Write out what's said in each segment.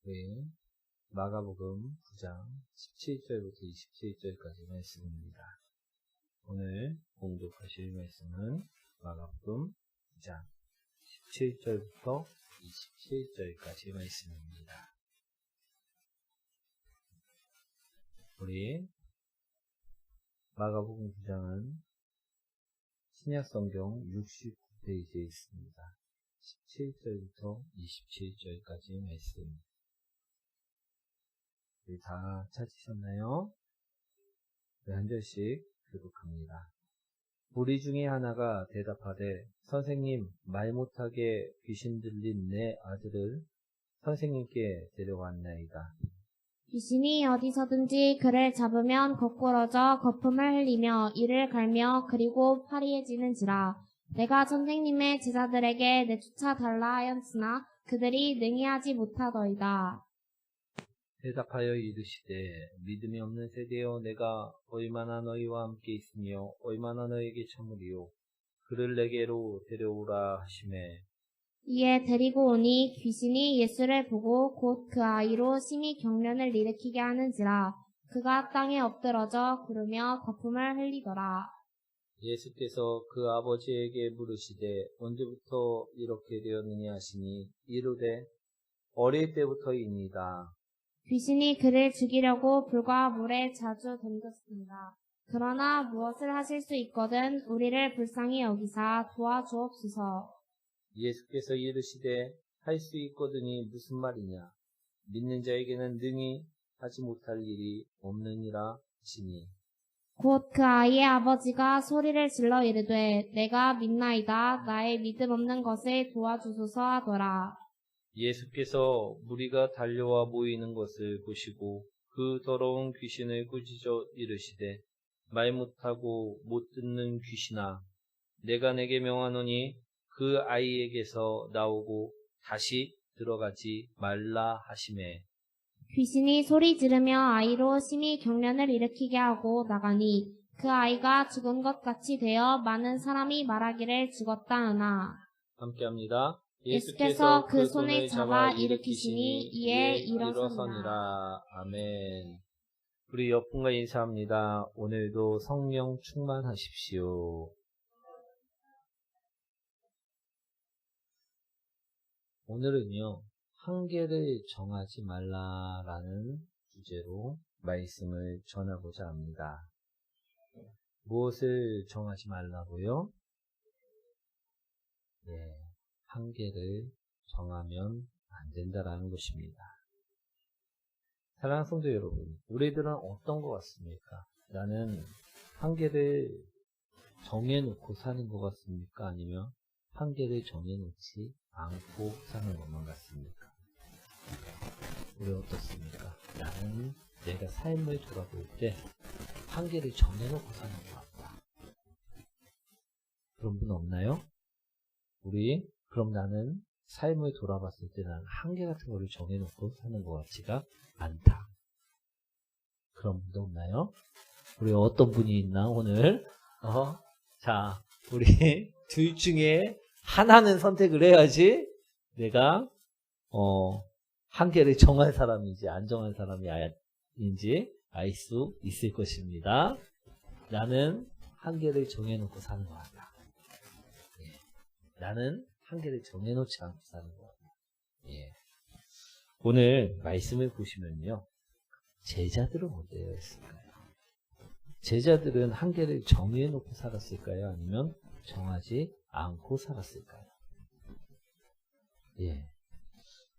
우리 마가복음 9장 17절부터 27절까지 말씀입니다. 오늘 공독하실 말씀은 마가복음 9장 17절부터 27절까지 말씀입니다. 우리 마가복음 9장은 신약성경 69페이지에 있습니다. 17절부터 27절까지 말씀. 우리 다 찾으셨나요? 네, 한 절씩 교독합니다. 무리 중에 하나가 대답하되 선생님, 말 못하게 귀신 들린 내 아들을 선생님께 데려왔나이다. 귀신이 어디서든지 그를 잡으면 거꾸러져 거품을 흘리며 이를 갈며 그리고 파리해지는지라. 내가 선생님의 제자들에게 내쫓아 달라 하였으나 그들이 능히 하지 못하더이다. 대답하여 이르시되 믿음이 없는 세대여, 내가 얼마나 너희와 함께 있으며 얼마나 너희에게 참으리요. 그를 내게로 데려오라 하시매 이에 데리고 오니 귀신이 예수를 보고 곧 그 아이로 심히 경련을 일으키게 하는지라. 그가 땅에 엎드러져 구르며 거품을 흘리더라. 예수께서 그 아버지에게 물으시되 언제부터 이렇게 되었느냐 하시니 이르되 어릴 때부터이니이다. 귀신이 그를 죽이려고 불과 물에 자주 던졌습니다. 그러나 무엇을 하실 수 있거든 우리를 불쌍히 여기사 도와주옵소서. 예수께서 이르시되 할 수 있거든이 무슨 말이냐. 믿는 자에게는 능히 하지 못할 일이 없느니라 하시니 곧 그 아이의 아버지가 소리를 질러 이르되 내가 믿나이다. 나의 믿음 없는 것을 도와주소서 하더라. 예수께서 무리가 달려와 모이는 것을 보시고 그 더러운 귀신을 꾸짖어 이르시되 말 못하고 못 듣는 귀신아, 내가 내게 명하노니 그 아이에게서 나오고 다시 들어가지 말라 하시매 귀신이 소리 지르며 아이로 심히 경련을 일으키게 하고 나가니 그 아이가 죽은 것 같이 되어 많은 사람이 말하기를 죽었다 하나. 함께합니다. 예수께서 그 손을 잡아 일으키시니 이에 일어서니라. 아멘. 우리 옆분과 인사합니다. 오늘도 성령 충만하십시오. 오늘은요, 한계를 정하지 말라라는 주제로 말씀을 전하고자 합니다. 무엇을 정하지 말라고요? 네, 한계를 정하면 안 된다라는 것입니다. 사랑하는 성도 여러분, 우리들은 어떤 것 같습니까? 나는 한계를 정해놓고 사는 것 같습니까? 아니면 한계를 정해놓지 않고 사는 것만 같습니까? 우리 어떻습니까? 나는 내가 삶을 돌아볼 때 한계를 정해놓고 사는 것 같다. 그런 분 없나요? 그럼 나는 삶을 돌아봤을 때 나는 한계 같은 거를 정해놓고 사는 것 같지가 않다. 그런 분도 없나요? 우리 어떤 분이 있나, 오늘? 자, 우리 둘 중에 하나는 선택을 해야지 내가, 한계를 정한 사람인지 안 정한 사람인지 알 수 있을 것입니다. 나는 한계를 정해놓고 사는 것 같다. 나는 한계를 정해놓지 않고 사는 것 같다. 오늘 말씀을 보시면요. 제자들은 어땠을까요? 제자들은 한계를 정해놓고 살았을까요? 아니면 정하지 않고 살았을까요?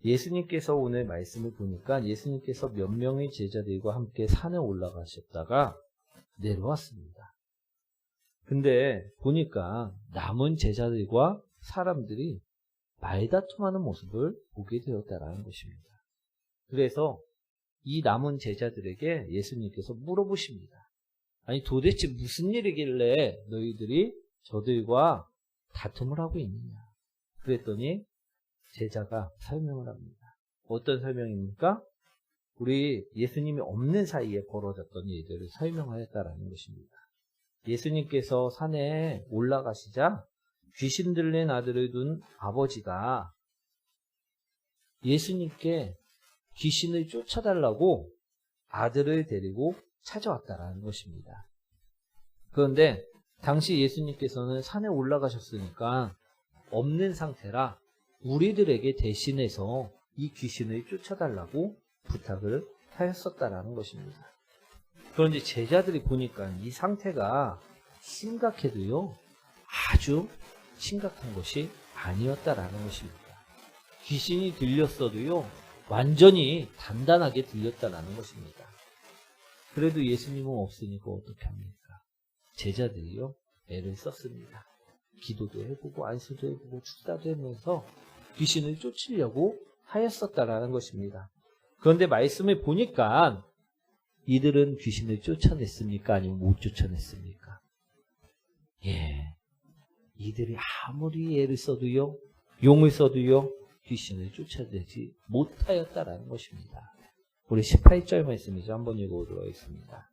예수님께서 오늘 말씀을 보니까 예수님께서 몇 명의 제자들과 함께 산에 올라가셨다가 내려왔습니다. 근데 보니까 남은 제자들과 사람들이 말다툼하는 모습을 보게 되었다라는 것입니다. 그래서 이 남은 제자들에게 예수님께서 물어보십니다. 아니 도대체 무슨 일이길래 너희들이 저들과 다툼을 하고 있느냐. 그랬더니 제자가 설명을 합니다. 어떤 설명입니까? 우리 예수님이 없는 사이에 벌어졌던 일들을 설명하였다라는 것입니다. 예수님께서 산에 올라가시자 귀신 들린 아들을 둔 아버지가 예수님께 귀신을 쫓아달라고 아들을 데리고 찾아왔다라는 것입니다. 그런데 당시 예수님께서는 산에 올라가셨으니까 없는 상태라 우리들에게 대신해서 이 귀신을 쫓아달라고 부탁을 하였었다라는 것입니다. 그런데 제자들이 보니까 이 상태가 심각해도요, 아주 심각한 것이 아니었다라는 것입니다. 귀신이 들렸어도요, 완전히 단단하게 들렸다라는 것입니다. 그래도 예수님은 없으니까 어떻게 합니까? 제자들이요, 애를 썼습니다. 기도도 해보고 안수도 해보고 축사도 하면서 귀신을 쫓으려고 하였었다라는 것입니다. 그런데 말씀을 보니까 이들은 귀신을 쫓아냈습니까? 아니면 못 쫓아냈습니까? 예, 이들이 아무리 애를 써도요, 용을 써도요, 귀신을 쫓아내지 못하였다라는 것입니다. 우리 18절 말씀이죠. 한번 읽어보도록 하겠습니다.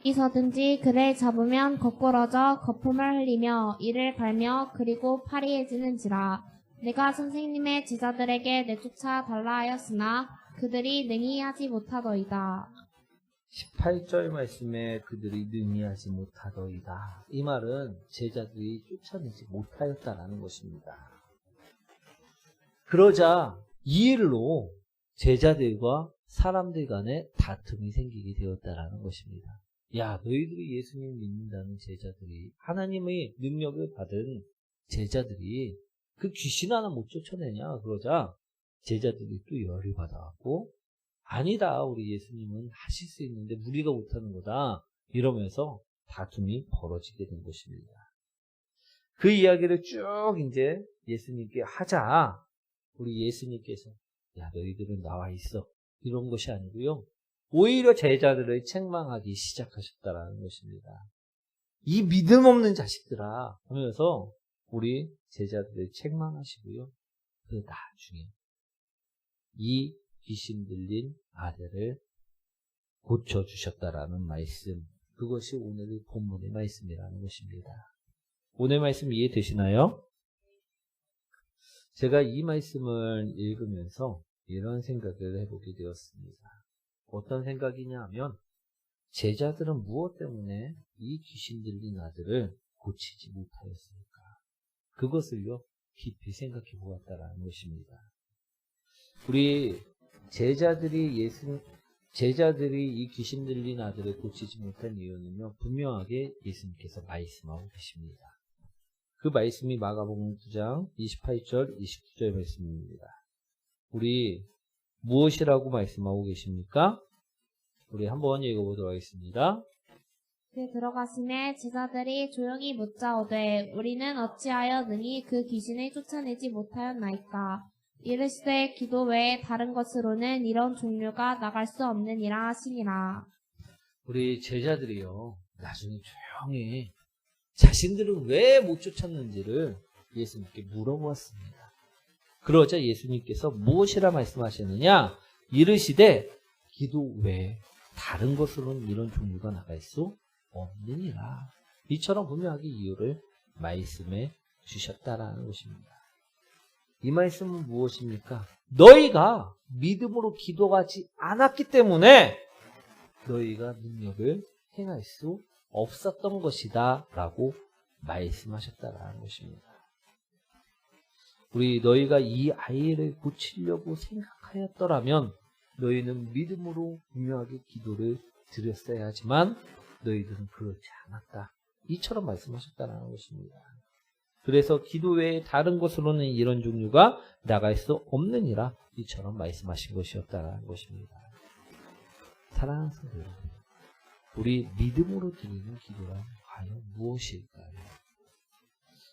어디서든지 그를 잡으면 거꾸러져 거품을 흘리며 이를 갈며 그리고 파리해지는지라. 내가 선생님의 제자들에게 내쫓아 달라 하였으나 그들이 능히 하지 못하더이다. 18절 말씀에 그들이 능히 하지 못하더이다. 이 말은 제자들이 쫓아내지 못하였다라는 것입니다. 그러자 이 일로 제자들과 사람들 간에 다툼이 생기게 되었다라는 것입니다. 야, 너희들이 예수님 믿는다는 제자들이, 하나님의 능력을 받은 제자들이 그 귀신 하나 못 쫓아내냐? 그러자 제자들이 또 열이 받아갖고, 아니다, 우리 예수님은 하실 수 있는데 우리가 못하는 거다, 이러면서 다툼이 벌어지게 된 것입니다. 그 이야기를 쭉 이제 예수님께 하자, 우리 예수님께서 야, 너희들은 나와 있어, 이런 것이 아니고요, 오히려 제자들을 책망하기 시작하셨다라는 것입니다. 이 믿음 없는 자식들아 하면서 우리 제자들을 책망하시고요, 그 나중에 이 귀신 들린 아들을 고쳐주셨다라는 말씀, 그것이 오늘의 본문의 말씀이라는 것입니다. 오늘 말씀 이해되시나요? 제가 이 말씀을 읽으면서 이런 생각을 해보게 되었습니다. 어떤 생각이냐 하면, 제자들은 무엇 때문에 이 귀신 들린 아들을 고치지 못하였습니까? 그것을요, 깊이 생각해 보았다라는 것입니다. 우리 제자들이 이 귀신 들린 아들을 고치지 못한 이유는요, 분명하게 예수님께서 말씀하고 계십니다. 그 말씀이 마가복음 9장 28절, 29절 말씀입니다. 우리 무엇이라고 말씀하고 계십니까? 우리 한번 읽어보도록 하겠습니다. 그 들어가심에 제자들이 조용히 묻자오되 우리는 어찌하여 능히 그 귀신을 쫓아내지 못하였나이까? 이르시되 기도 외에 다른 것으로는 이런 종류가 나갈 수 없느니라 하시니라. 우리 제자들이요, 나중에 조용히 자신들은 왜 못 쫓았는지를 예수님께 물어보았습니다. 그러자 예수님께서 무엇이라 말씀하시느냐? 이르시되 기도 외에 다른 것으로는 이런 종류가 나갈 수 없느니라. 이처럼 분명하게 이유를 말씀해 주셨다라는 것입니다. 이 말씀은 무엇입니까? 너희가 믿음으로 기도하지 않았기 때문에 너희가 능력을 행할 수 없었던 것이다 라고 말씀하셨다라는 것입니다. 우리 너희가 이 아이를 고치려고 생각하였더라면 너희는 믿음으로 분명하게 기도를 드렸어야 하지만 너희들은 그렇지 않았다, 이처럼 말씀하셨다는 것입니다. 그래서 기도 외에 다른 것으로는 이런 종류가 나갈 수 없느니라, 이처럼 말씀하신 것이었다는 것입니다. 사랑하는 성도 여러분, 우리 믿음으로 드리는 기도란 과연 무엇일까요?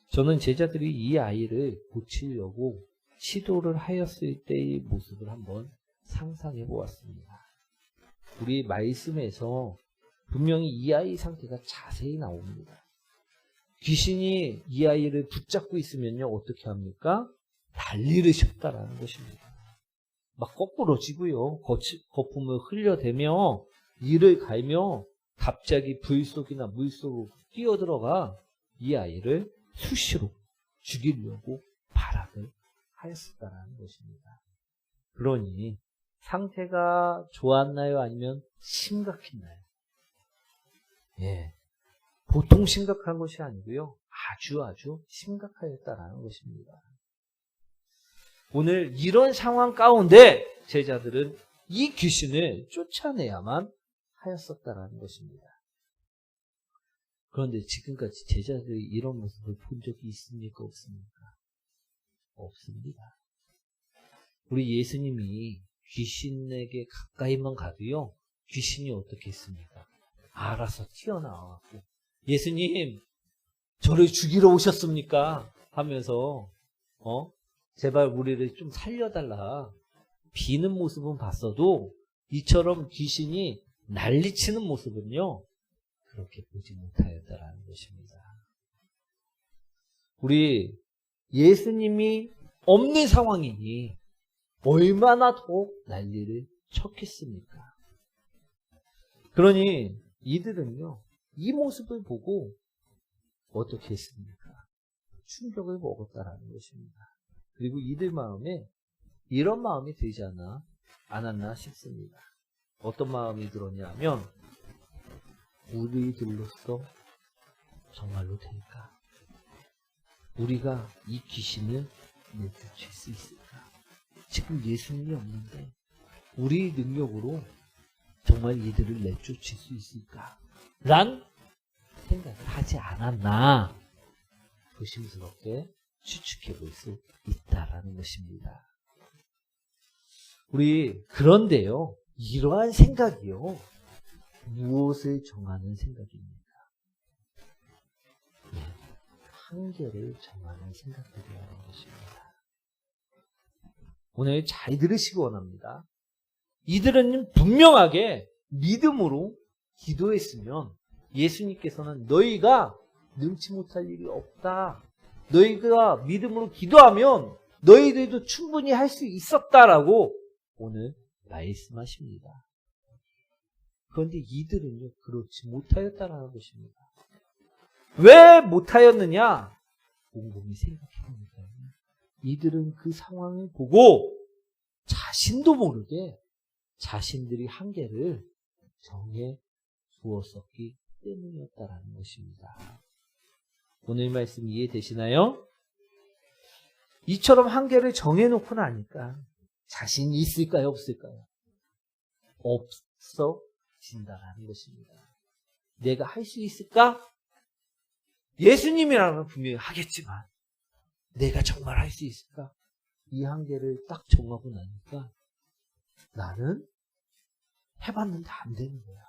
저는 제자들이 이 아이를 고치려고 시도를 하였을 때의 모습을 한번 상상해 보았습니다. 우리 말씀에서 분명히 이 아이 상태가 자세히 나옵니다. 귀신이 이 아이를 붙잡고 있으면요, 어떻게 합니까? 난리를 쳤다라는 것입니다. 막 거꾸러지고요, 거품을 흘려대며 이를 갈며 갑자기 불 속이나 물 속으로 뛰어들어가 이 아이를 수시로 죽이려고 발악을 하였었다라는 것입니다. 그러니 상태가 좋았나요? 아니면 심각했나요? 예. 보통 심각한 것이 아니고요. 아주 심각하였다라는 것입니다. 오늘 이런 상황 가운데 제자들은 이 귀신을 쫓아내야만 하였었다라는 것입니다. 그런데 지금까지 제자들이 이런 모습을 본 적이 있습니까? 없습니까? 없습니다. 우리 예수님이 귀신에게 가까이만 가도요, 귀신이 어떻게 했습니까? 알아서 튀어나와갖고, 예수님, 저를 죽이러 오셨습니까? 하면서, 제발 우리를 좀 살려달라. 비는 모습은 봤어도, 이처럼 귀신이 난리치는 모습은요, 그렇게 보지 못하였다라는 것입니다. 우리 예수님이 없는 상황이니 얼마나 더 난리를 쳤겠습니까? 그러니 이들은요, 이 모습을 보고 어떻게 했습니까? 충격을 먹었다라는 것입니다. 그리고 이들 마음에 이런 마음이 들지 않았나 싶습니다. 어떤 마음이 들었냐면, 우리들로서 정말로 될까? 우리가 이 귀신을 내쫓을 수 있을까? 지금 예수님이 없는데 우리 능력으로 정말 이들을 내쫓을 수 있을까? 란 생각을 하지 않았나 조심스럽게 추측해 볼 수 있다라는 것입니다. 그런데요, 이러한 생각이요, 무엇을 정하는 생각입니까? 네, 한계를 정하는 생각들이라는 것입니다. 오늘 잘 들으시기 원합니다. 이들은 분명하게 믿음으로 기도했으면 예수님께서는 너희가 능치 못할 일이 없다. 너희가 믿음으로 기도하면 너희들도 충분히 할 수 있었다라고 오늘 말씀하십니다. 그런데 이들은요, 그렇지 못하였다라는 것입니다. 왜 못하였느냐? 곰곰이 생각해보니까 이들은 그 상황을 보고 자신도 모르게 자신들이 한계를 정해 두었었기 때문이었다라는 것입니다. 오늘 말씀 이해되시나요? 이처럼 한계를 정해놓고 나니까 자신이 있을까요? 없을까요? 없어진다라는 것입니다. 내가 할 수 있을까? 예수님이라면 분명히 하겠지만 내가 정말 할 수 있을까? 이 한계를 딱 정하고 나니까 나는 해봤는데 안 되는 거야.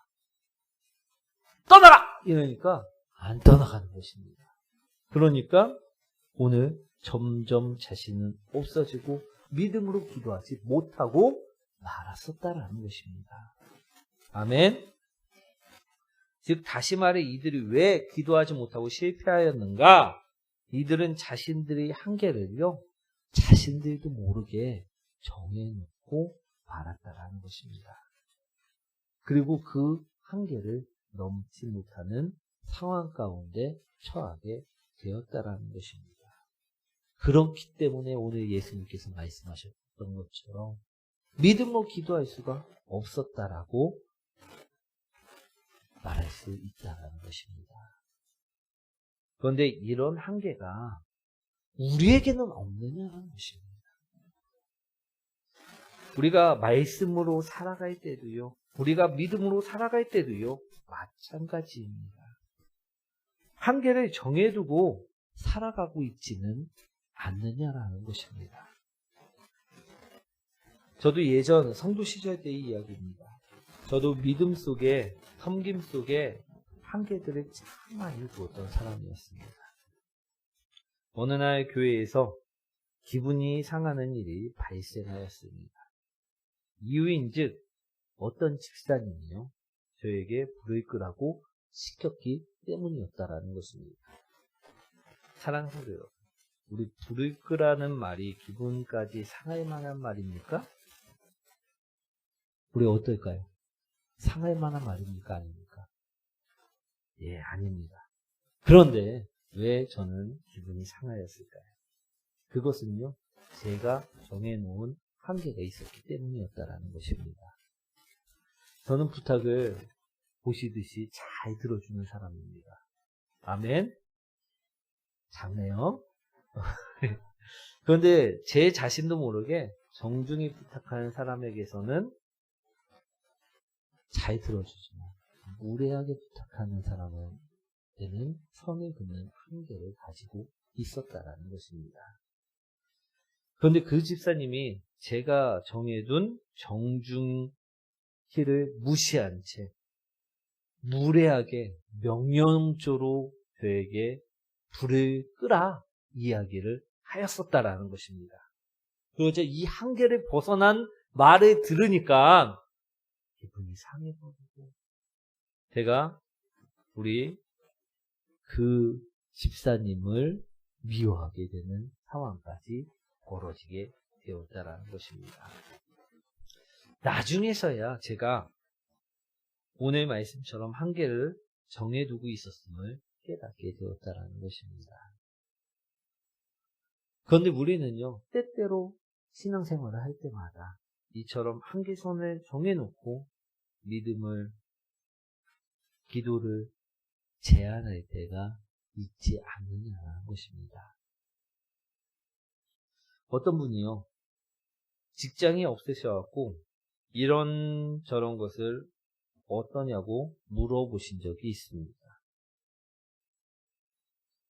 떠나라! 이러니까 안 떠나가는 것입니다. 그러니까 오늘 점점 자신은 없어지고 믿음으로 기도하지 못하고 말았었다라는 것입니다. 아멘. 즉 다시 말해 이들이 왜 기도하지 못하고 실패하였는가? 이들은 자신들의 한계를요, 자신들도 모르게 정해놓고 말았다라는 것입니다. 그리고 그 한계를 넘지 못하는 상황 가운데 처하게 되었다라는 것입니다. 그렇기 때문에 오늘 예수님께서 말씀하셨던 것처럼 믿음으로 기도할 수가 없었다라고 말할 수 있다는 것입니다. 그런데 이런 한계가 우리에게는 없느냐는 것입니다. 우리가 말씀으로 살아갈 때도요, 우리가 믿음으로 살아갈 때도요, 마찬가지입니다. 한계를 정해두고 살아가고 있지는 않느냐라는 것입니다. 저도 예전 성도 시절 때의 이야기입니다. 저도 믿음 속에, 섬김 속에 한계들을 참 많이 두었던 사람이었습니다. 어느 날 교회에서 기분이 상하는 일이 발생하였습니다. 이유인즉 어떤 집사님이요, 저에게 불을 끄라고 시켰기 때문이었다라는 것입니다. 사랑하는 여러분, 우리 불을 끄라는 말이 기분까지 상할 만한 말입니까? 우리 어떨까요? 상할 만한 말입니까? 아닙니까? 예, 아닙니다. 그런데 왜 저는 기분이 상하였을까요? 그것은요, 제가 정해놓은 한계가 있었기 때문이었다라는 것입니다. 저는 부탁을 보시듯이 잘 들어주는 사람입니다. 아멘. 작네요. 그런데 제 자신도 모르게 정중히 부탁하는 사람에게서는 잘 들어주지만 무례하게 부탁하는 사람에게는 선을 긋는 한계를 가지고 있었다라는 것입니다. 그런데 그 집사님이 제가 정해둔 정중히를 무시한 채 무례하게 명령조로 저에게 불을 끄라 이야기를 하였었다라는 것입니다. 그리고 이제 이 한계를 벗어난 말을 들으니까 기분이 상해버리고 제가 우리 그 집사님을 미워하게 되는 상황까지 벌어지게 되었다라는 것입니다. 나중에서야 제가 오늘 말씀처럼 한계를 정해두고 있었음을 깨닫게 되었다라는 것입니다. 그런데 우리는요, 때때로 신앙생활을 할 때마다 이처럼 한계선을 정해놓고 믿음을, 기도를 제한할 때가 있지 않느냐는 것입니다. 어떤 분이요, 직장이 없으셔갖고 이런저런 것을 어떠냐고 물어보신 적이 있습니다.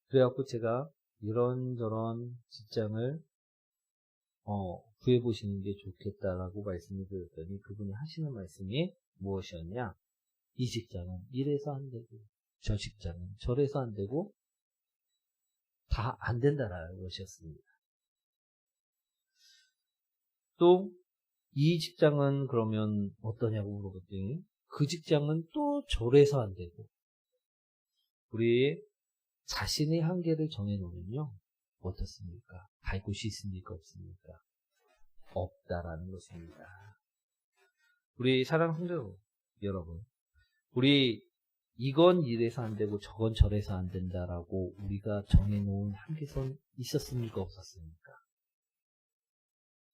그래갖고 제가 이런저런 직장을 구해보시는 게 좋겠다라고 말씀을 드렸더니 그분이 하시는 말씀이 무엇이었냐? 이 직장은 이래서 안 되고 저 직장은 저래서 안 되고 다 안 된다라는 것이었습니다. 또 이 직장은 그러면 어떠냐고 물어봤더니 그 직장은 또 저래서 안 되고 우리 자신의 한계를 정해놓으면요 어떻습니까? 갈 곳이 있습니까? 없습니까? 없다라는 것입니다. 우리 사랑하는 성도 여러분, 우리 이건 이래서 안 되고 저건 저래서 안 된다라고 우리가 정해놓은 한계선 있었습니까? 없었습니까?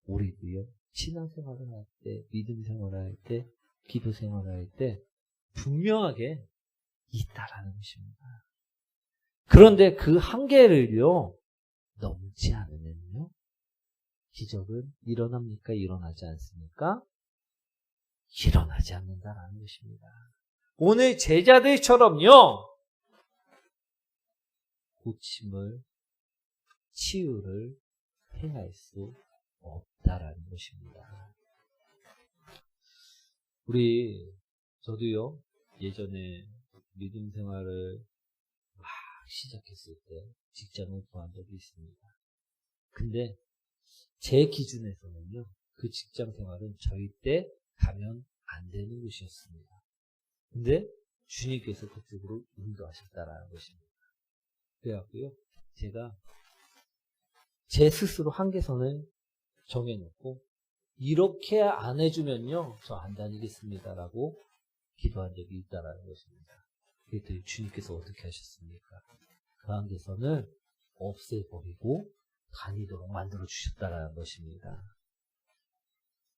우리도요 신앙생활을 할 때, 믿음 생활을 할 때, 기도 생활을 할 때 분명하게 있다라는 것입니다. 그런데 그 한계를요 넘지 않으면요 기적은 일어납니까? 일어나지 않습니까? 일어나지 않는다라는 것입니다. 오늘 제자들처럼요 고침을, 치유를 행할 수 없다라는 것입니다. 저도요 예전에 믿음 생활을 막 시작했을 때 직장을 구한 적이 있습니다. 근데 제 기준에서는요 그 직장 생활은 절대 가면 안 되는 곳이었습니다. 근데 주님께서 그쪽으로 인도하셨다라는 것입니다. 그래갖고요 제가 제 스스로 한계선을 정해놓고 이렇게 안 해주면요 저 안 다니겠습니다라고 기도한 적이 있다라는 것입니다. 그랬더니 주님께서 어떻게 하셨습니까? 그 한계선을 없애버리고 다니도록 만들어 주셨다라는 것입니다.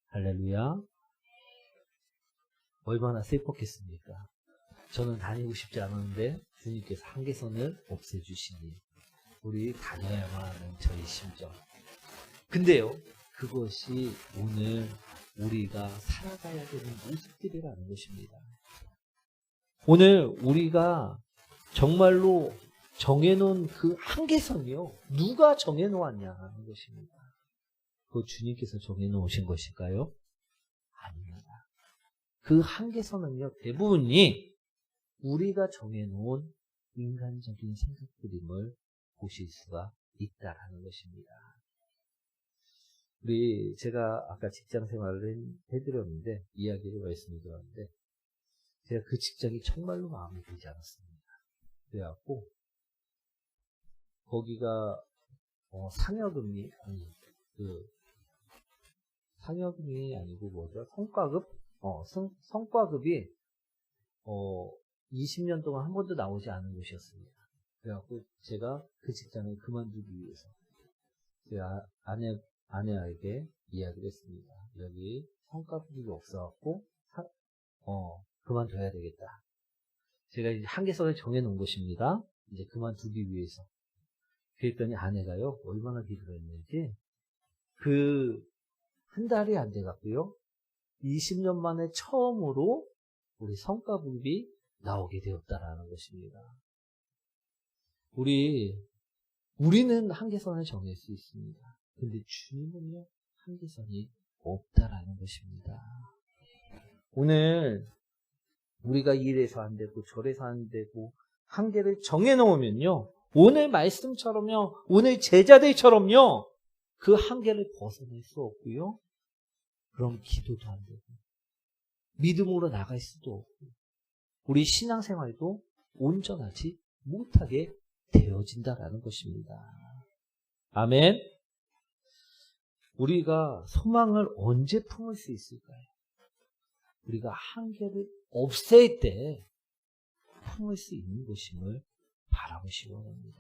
할렐루야. 얼마나 슬펐겠습니까? 저는 다니고 싶지 않았는데 주님께서 한계선을 없애주시니 우리 다녀야만 하는 저희 심정. 근데요 그것이 오늘 우리가 살아가야 되는 모습들이라는 것입니다. 오늘 우리가 정말로 정해놓은 그 한계선이요 누가 정해놓았냐 하는 것입니다. 그거 주님께서 정해놓으신 것일까요? 아닙니다. 그 한계선은요 대부분이 우리가 정해놓은 인간적인 생각들임을 보실 수가 있다라는 것입니다. 제가 아까 직장 생활을 해드렸는데 이야기를 말씀을 드렸는데 제가 그 직장이 정말로 마음에 들지 않았습니다. 그래갖고 거기가 상여금이 상여금이 아니고 뭐죠? 성과급? 성과급이 20년 동안 한 번도 나오지 않은 곳이었습니다. 그래갖고 제가 그 직장을 그만두기 위해서 제 아내에게 이야기를 했습니다. 여기 성과급이 없어갖고 그만둬야 되겠다. 제가 이제 한계선을 정해놓은 것입니다. 이제 그만두기 위해서. 그랬더니 아내가요, 얼마나 기도를 했는지, 한 달이 안 돼갖고요, 20년 만에 처음으로 우리 성과급이 나오게 되었다라는 것입니다. 우리는 한계선을 정할 수 있습니다. 근데 주님은요, 한계선이 없다라는 것입니다. 오늘 우리가 이래서 안 되고 저래서 안 되고 한계를 정해놓으면요, 오늘 말씀처럼요, 오늘 제자들처럼요, 그 한계를 벗어날 수 없고요, 그럼 기도도 안 되고 믿음으로 나갈 수도 없고 우리 신앙생활도 온전하지 못하게 되어진다라는 것입니다. 아멘. 우리가 소망을 언제 품을 수 있을까요? 우리가 한계를 없앨 때 품을 수 있는 것임을 바라보시기 원합니다.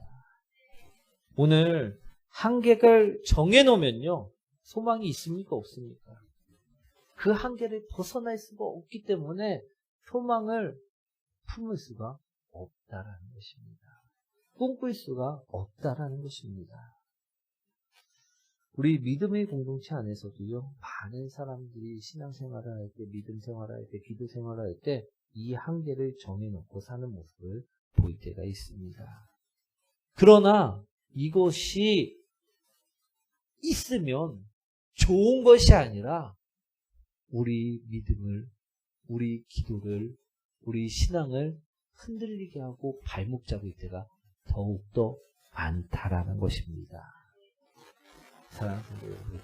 오늘 한계를 정해놓으면요, 소망이 있습니까? 없습니까? 그 한계를 벗어날 수가 없기 때문에 소망을 품을 수가 없다라는 것입니다. 꿈꿀 수가 없다라는 것입니다. 우리 믿음의 공동체 안에서도요, 많은 사람들이 신앙생활을 할 때, 믿음 생활을 할 때, 기도 생활을 할 때 이 한계를 정해놓고 사는 모습을 볼 때가 있습니다. 그러나 이것이 있으면 좋은 것이 아니라 우리 믿음을, 우리 기도를, 우리 신앙을 흔들리게 하고 발목 잡을 때가 더욱더 많다라는 것입니다. 사랑하는 여러분,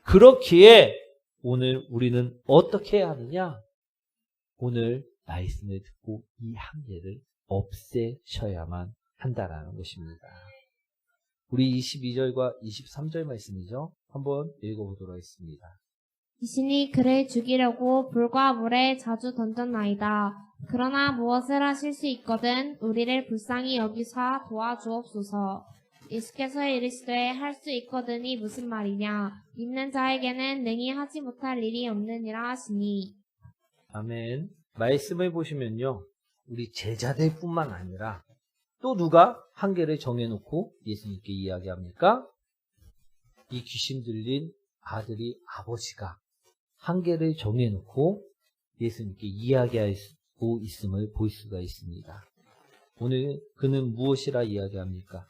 그렇기에 오늘 우리는 어떻게 해야 하느냐? 오늘 말씀을 듣고 이 한계를 없애셔야만 한다라는 것입니다. 우리 22절과 23절 말씀이죠. 한번 읽어보도록 하겠습니다. 귀신이 그를 죽이려고 불과 물에 자주 던졌나이다. 그러나 무엇을 하실 수 있거든 우리를 불쌍히 여기사 도와주옵소서. 예수께서 이르시되 할 수 있거든이 무슨 말이냐? 믿는 자에게는 능히 하지 못할 일이 없느니라 하시니. 아멘. 말씀을 보시면요, 우리 제자들뿐만 아니라 또 누가 한계를 정해놓고 예수님께 이야기합니까? 이 귀신 들린 아들이 아버지가 한계를 정해놓고 예수님께 이야기하고 있음을 볼 수가 있습니다. 오늘 그는 무엇이라 이야기합니까?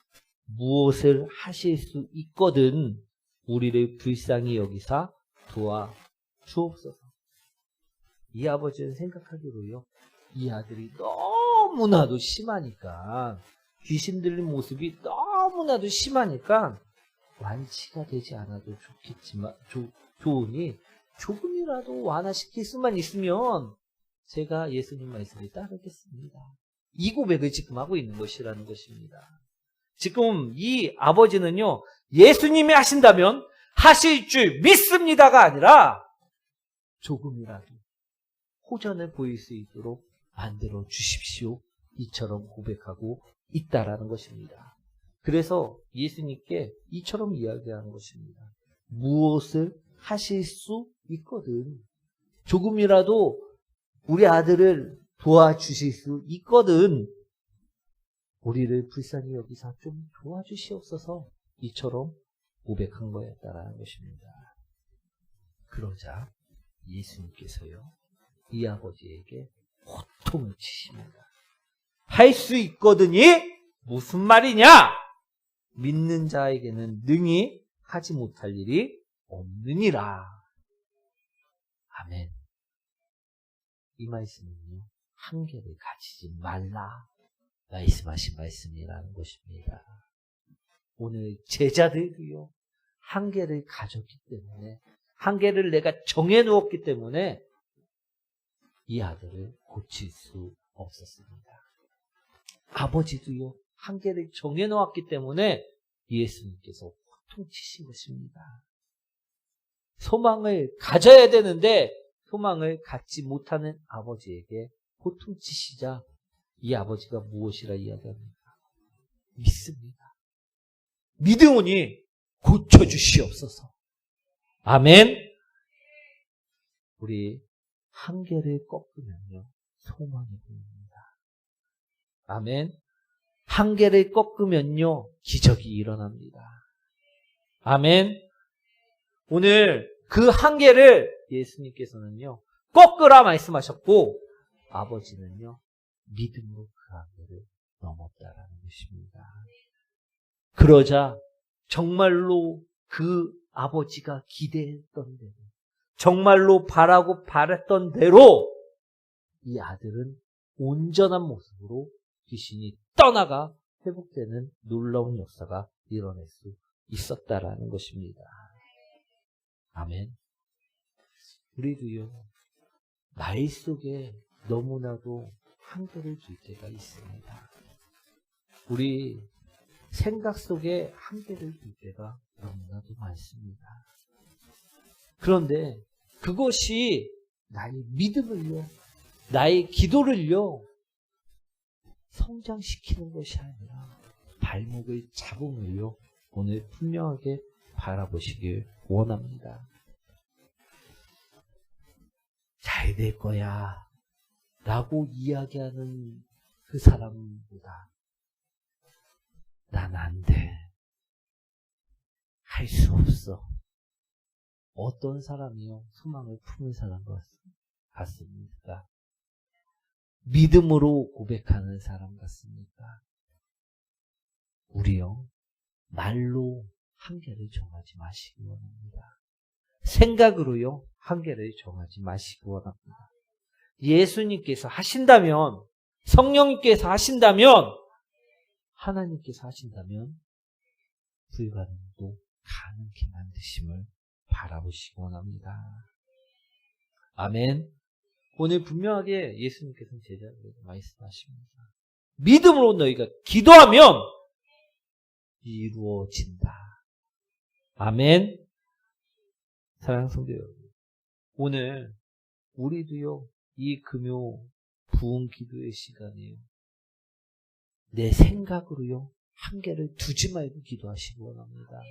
무엇을 하실 수 있거든 우리를 불쌍히 여기사 도와주옵소서. 이 아버지는 생각하기로요, 이 아들이 너무나도 심하니까, 귀신 들린 모습이 너무나도 심하니까 완치가 되지 않아도 좋겠지만 좋으니 조금이라도 완화시킬 수만 있으면 제가 예수님 말씀을 따르겠습니다. 이 고백을 지금 하고 있는 것이라는 것입니다. 지금 이 아버지는요, 예수님이 하신다면 하실 줄 믿습니다가 아니라 조금이라도 호전을 보일 수 있도록 만들어 주십시오. 이처럼 고백하고 있다라는 것입니다. 그래서 예수님께 이처럼 이야기하는 것입니다. 무엇을 하실 수 있거든. 조금이라도 우리 아들을 도와주실 수 있거든. 우리를 불쌍히 여기사 좀 도와주시옵소서. 이처럼 고백한 거였다라는 것입니다. 그러자 예수님께서요, 이 아버지에게 호통을 치십니다. 할 수 있거든이 무슨 말이냐? 믿는 자에게는 능히 하지 못할 일이 없느니라. 아멘. 이 말씀은요, 한계를 가지지 말라 말씀하신 말씀이라는 것입니다. 오늘 제자들도요, 한계를 가졌기 때문에, 한계를 내가 정해놓았기 때문에 이 아들을 고칠 수 없었습니다. 아버지도요, 한계를 정해놓았기 때문에 예수님께서 호통치신 것입니다. 소망을 가져야 되는데 소망을 갖지 못하는 아버지에게 호통치시자 이 아버지가 무엇이라 이야기합니까? 믿습니다. 믿으오니 고쳐주시옵소서. 아멘. 우리 한계를 꺾으면요, 소망이 보입니다. 아멘. 한계를 꺾으면요, 기적이 일어납니다. 아멘. 오늘 그 한계를 예수님께서는요, 꺾으라 말씀하셨고, 아버지는요, 믿음으로 그 한계를 넘었다라는 것입니다. 그러자 정말로 그 아버지가 기대했던 대로, 정말로 바라고 바랬던 대로 이 아들은 온전한 모습으로 귀신이 떠나가 회복되는 놀라운 역사가 일어날 수 있었다라는 것입니다. 아멘. 우리도요, 나이 속에 너무나도 한계를 둘 때가 있습니다. 우리 생각 속에 한계를 둘 때가 너무나도 많습니다. 그런데 그것이 나의 믿음을요, 나의 기도를요, 성장시키는 것이 아니라 발목을 잡음을요, 오늘 분명하게 바라보시길 원합니다. 잘 될 거야 라고 이야기하는 그 사람보다 난 안 돼, 할 수 없어, 어떤 사람이요 소망을 품은 사람 같습니까? 믿음으로 고백하는 사람 같습니까? 우리요, 말로 한계를 정하지 마시기 원합니다. 생각으로요, 한계를 정하지 마시기 원합니다. 예수님께서 하신다면, 성령님께서 하신다면, 하나님께서 하신다면 불가능도 가능케 만드심을 바라보시기 원합니다. 아멘. 오늘 분명하게 예수님께서는 제자들에게 말씀하십니다. 믿음으로 너희가 기도하면 이루어진다. 아멘. 사랑하는 성도 여러분, 오늘 우리도요, 이 금요 부흥 기도의 시간이에요, 내 생각으로요 한계를 두지 말고 기도하시기 원합니다.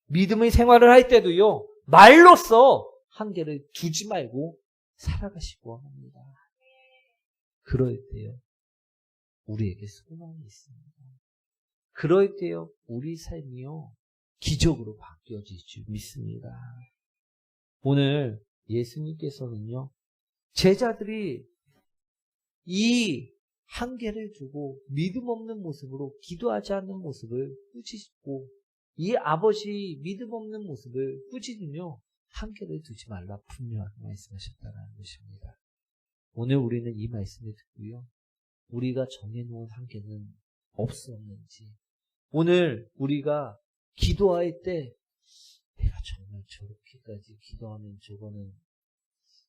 믿음의 생활을 할 때도요, 말로써 한계를 두지 말고 살아가시기 원합니다. 그럴 때요, 우리에게 소망이 있습니다. 그럴 때요, 우리 삶이요 기적으로 바뀌어질 줄 믿습니다. 오늘 예수님께서는요, 제자들이 이 한계를 두고 믿음 없는 모습으로 기도하지 않는 모습을 꾸짖고, 이 아버지 믿음 없는 모습을 꾸짖으며 한계를 두지 말라 분명하게 말씀하셨다는 것입니다. 오늘 우리는 이 말씀을 듣고요, 우리가 정해놓은 한계는 없었는지, 오늘 우리가 기도할 때 내가 정말 저렇게까지 기도하면 저거는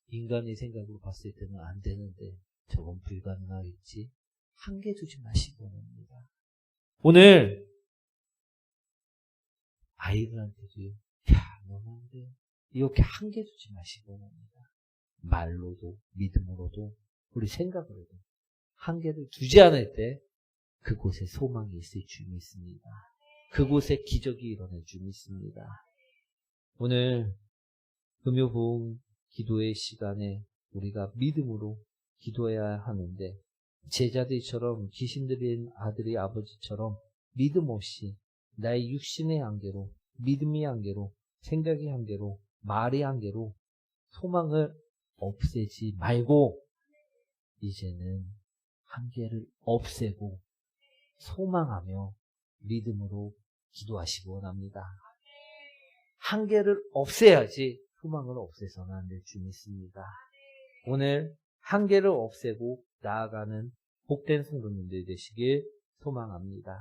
인간의 생각으로 봤을 때는 안 되는데 저건 불가능하겠지, 한계 두지 마시기 원합니다. 오늘 아이들한테도요, 야, 너는 안 돼, 이렇게 한계 두지 마시기 원합니다. 말로도 믿음으로도 우리 생각으로도 한계를 두지 않을 때 그곳에 소망이 있을 줄 믿습니다. 그곳에 기적이 일어날 줄 믿습니다. 오늘 금요부흥 기도의 시간에 우리가 믿음으로 기도해야 하는데, 제자들처럼 귀신 들린 아들의 아버지처럼 믿음 없이 나의 육신의 한계로, 믿음의 한계로, 생각의 한계로, 말의 한계로 소망을 없애지 말고 이제는 한계를 없애고 소망하며 믿음으로 기도하시기 원합니다. 한계를 없애야지 소망을 없애서는 안 될 줄 믿습니다. 오늘 한계를 없애고 나아가는 복된 성도님들 되시길 소망합니다.